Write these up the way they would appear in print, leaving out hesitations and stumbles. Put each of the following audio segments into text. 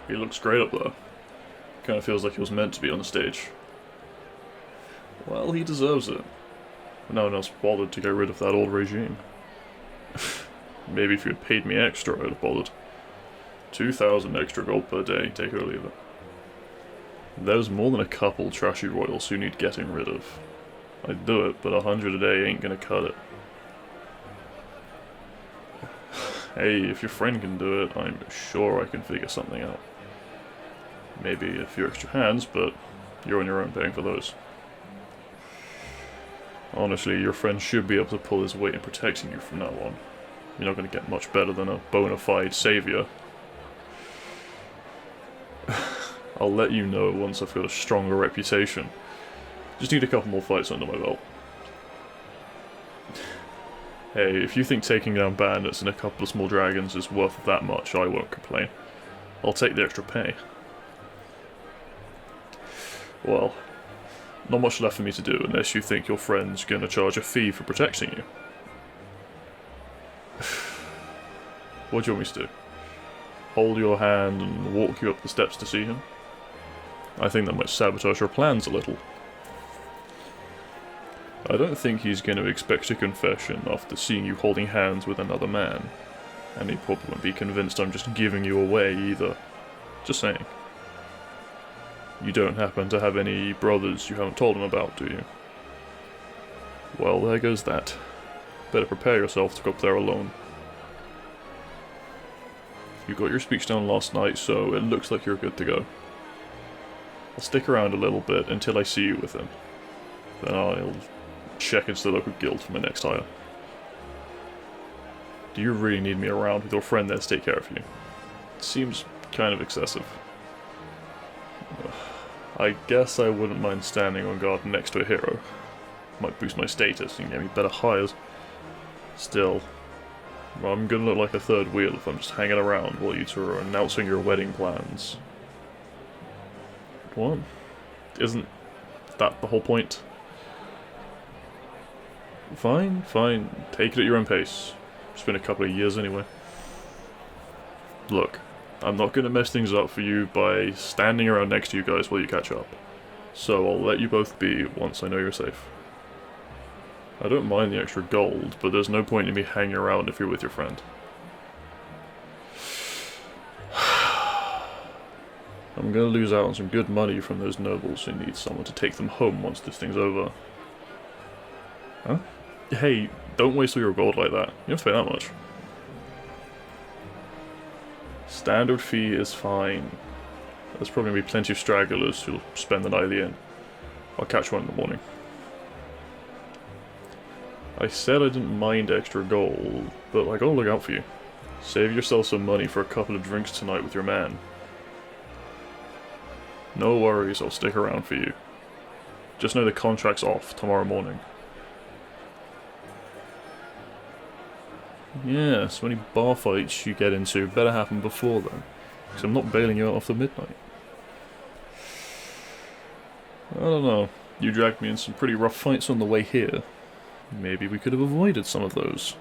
He looks great up there. Kind of feels like he was meant to be on the stage. Well, he deserves it. But no one else bothered to get rid of that old regime. Maybe if you had paid me extra, I'd have bothered. 2,000 extra gold per day, take it or leave it. There's more than a couple trashy royals who need getting rid of. I'd do it, but 100 a day ain't gonna cut it. Hey, if your friend can do it, I'm sure I can figure something out. Maybe a few extra hands, but you're on your own paying for those. Honestly, your friend should be able to pull his weight in protecting you from now on. You're not going to get much better than a bona fide savior. I'll let you know once I've got a stronger reputation. Just need a couple more fights under my belt. Hey, if you think taking down bandits and a couple of small dragons is worth that much, I won't complain. I'll take the extra pay. Well, not much left for me to do unless you think your friend's gonna charge a fee for protecting you. What do you want me to do? Hold your hand and walk you up the steps to see him? I think that might sabotage your plans a little. I don't think he's going to expect a confession after seeing you holding hands with another man. And he probably won't be convinced I'm just giving you away either. Just saying. You don't happen to have any brothers you haven't told him about, do you? Well, there goes that. Better prepare yourself to go up there alone. You got your speech down last night, so it looks like you're good to go. I'll stick around a little bit until I see you with him. Then I'll check into the local guild for my next hire. Do you really need me around with your friend there to take care of you? It seems kind of excessive. I guess I wouldn't mind standing on guard next to a hero. Might boost my status and get me better hires. Still, I'm gonna look like a third wheel if I'm just hanging around while you two are announcing your wedding plans. What? Isn't that the whole point? Fine, fine. Take it at your own pace. It's been a couple of years anyway. Look, I'm not gonna mess things up for you by standing around next to you guys while you catch up. So I'll let you both be once I know you're safe. I don't mind the extra gold, but there's no point in me hanging around if you're with your friend. I'm gonna lose out on some good money from those nobles who need someone to take them home once this thing's over. Huh? Hey, don't waste all your gold like that. You don't have to pay that much. Standard fee is fine. There's probably gonna be plenty of stragglers who'll spend the night at the inn. I'll catch one in the morning. I said I didn't mind extra gold, but I gotta look out for you. Save yourself some money for a couple of drinks tonight with your man. No worries, I'll stick around for you. Just know the contract's off tomorrow morning. Yeah, so any bar fights you get into better happen before then, because I'm not bailing you out after midnight. I don't know, you dragged me in some pretty rough fights on the way here. Maybe we could have avoided some of those.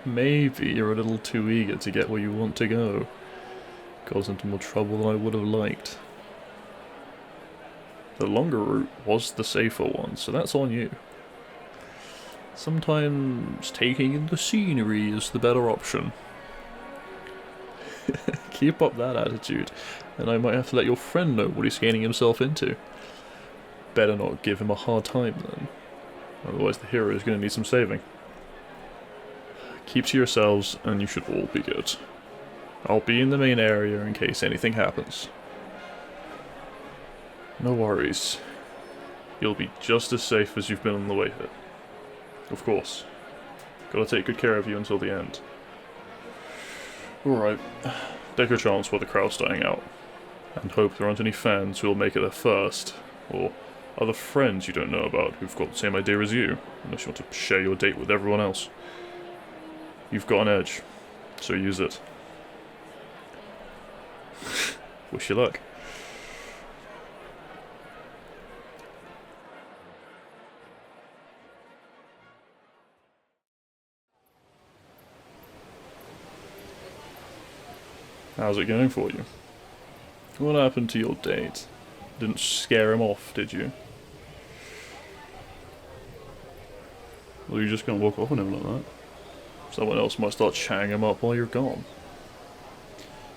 Maybe you're a little too eager to get where you want to go. Got into more trouble than I would have liked. The longer route was the safer one, so that's on you. Sometimes taking in the scenery is the better option. Keep up that attitude, and I might have to let your friend know what he's getting himself into. Better not give him a hard time then. Otherwise the hero is going to need some saving. Keep to yourselves and you should all be good. I'll be in the main area in case anything happens. No worries. You'll be just as safe as you've been on the way here. Of course. Gotta take good care of you until the end. Alright. Take a chance while the crowd's dying out. And hope there aren't any fans who'll make it there first. Or other friends you don't know about who've got the same idea as you, unless you want to share your date with everyone else. You've got an edge, so use it. Wish you luck. How's it going for you? What happened to your date? Didn't scare him off, did you? Well, you just can't walk off on him like that. Someone else might start chatting him up while you're gone.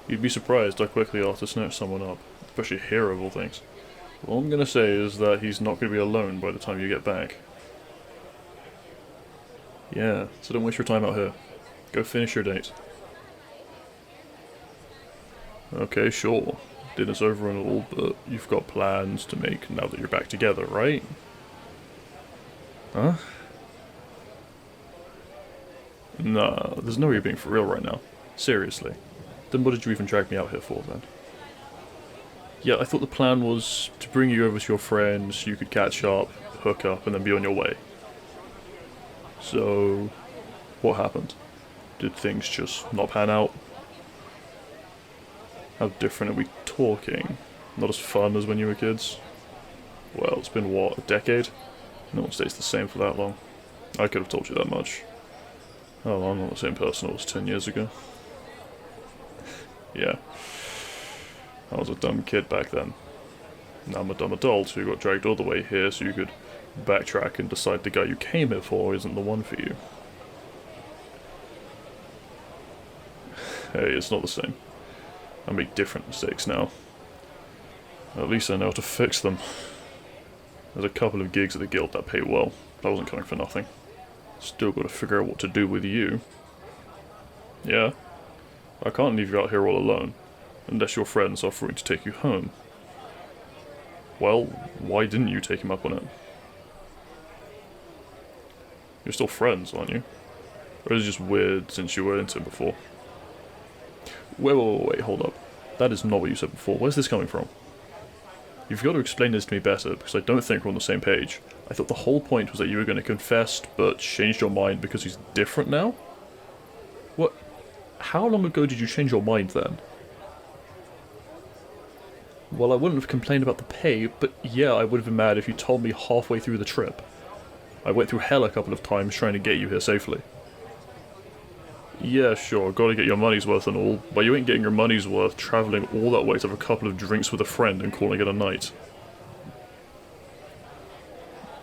You'd be surprised how quickly artists snatch someone up, especially a hero of all things. All I'm gonna say is that he's not gonna be alone by the time you get back. Yeah, so don't waste your time out here. Go finish your date. Okay, sure. Dinner's over and all, but you've got plans to make now that you're back together, right? Huh? Nah, there's no way you're being for real right now. Seriously. Then what did you even drag me out here for, then? Yeah, I thought the plan was to bring you over to your friends, you could catch up, hook up, and then be on your way. So, what happened? Did things just not pan out? How different are we talking? Not as fun as when you were kids? Well, it's been what, a decade? No one stays the same for that long. I could have told you that much. Oh, I'm not the same person I was 10 years ago. Yeah. I was a dumb kid back then. Now I'm a dumb adult who got dragged all the way here so you could backtrack and decide the guy you came here for isn't the one for you. Hey, it's not the same. I make different mistakes now. At least I know how to fix them. There's a couple of gigs at the guild that pay well, but I wasn't coming for nothing. Still gotta figure out what to do with you. Yeah? I can't leave you out here all alone, unless your friend's offering to take you home. Well, why didn't you take him up on it? You're still friends, aren't you? Or is it just weird since you were into him before? Wait, hold up. That is not what you said before. Where's this coming from? You've got to explain this to me better, because I don't think we're on the same page. I thought the whole point was that you were going to confess, but changed your mind because he's different now? What? How long ago did you change your mind then? Well, I wouldn't have complained about the pay, but yeah, I would have been mad if you told me halfway through the trip. I went through hell a couple of times trying to get you here safely. Yeah, sure, gotta get your money's worth and all, but you ain't getting your money's worth travelling all that way to have a couple of drinks with a friend and calling it a night.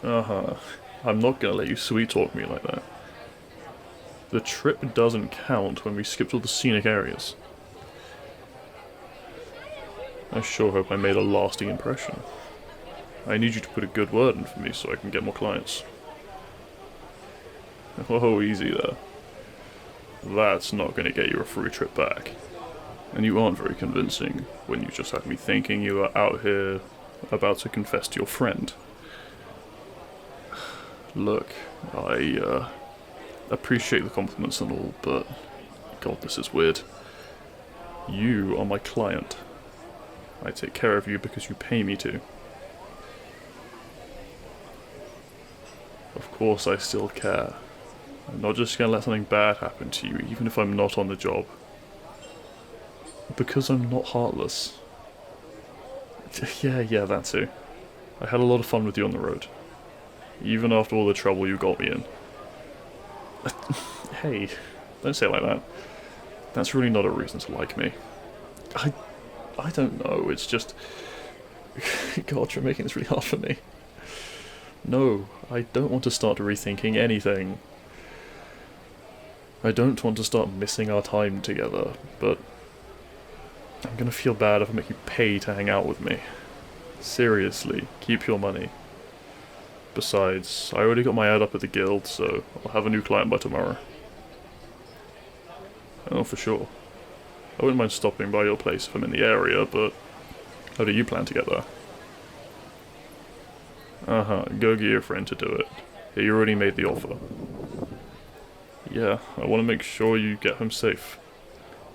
Uh-huh. I'm not gonna let you sweet-talk me like that. The trip doesn't count when we skipped all the scenic areas. I sure hope I made a lasting impression. I need you to put a good word in for me so I can get more clients. Oh, easy there. That's not going to get you a free trip back. And you aren't very convincing when you just had me thinking you were out here about to confess to your friend. Look, I appreciate the compliments and all, but God, this is weird. You are my client. I take care of you because you pay me to. Of course I still care. I'm not just gonna let something bad happen to you, even if I'm not on the job. Because I'm not heartless. Yeah, that too. I had a lot of fun with you on the road. Even after all the trouble you got me in. Hey, don't say it like that. That's really not a reason to like me. I don't know, it's just... God, you're making this really hard for me. No, I don't want to start rethinking anything. I don't want to start missing our time together, but I'm gonna feel bad if I make you pay to hang out with me. Seriously, keep your money. Besides, I already got my ad up at the guild, so I'll have a new client by tomorrow. Oh, for sure. I wouldn't mind stopping by your place if I'm in the area, but how do you plan to get there? Uh-huh, go get your friend to do it. He already made the offer. Yeah, I want to make sure you get home safe,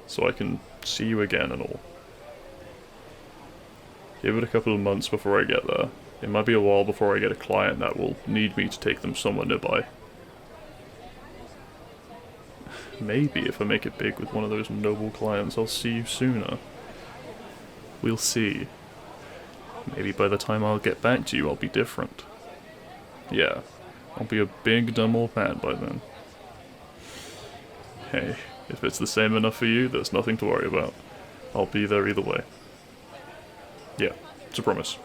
so I can see you again and all. Give it a couple of months before I get there. It might be a while before I get a client that will need me to take them somewhere nearby. Maybe if I make it big with one of those noble clients, I'll see you sooner. We'll see. Maybe by the time I'll get back to you, I'll be different. Yeah, I'll be a big dumb old man by then. Hey, if it's the same enough for you, there's nothing to worry about. I'll be there either way. Yeah, it's a promise.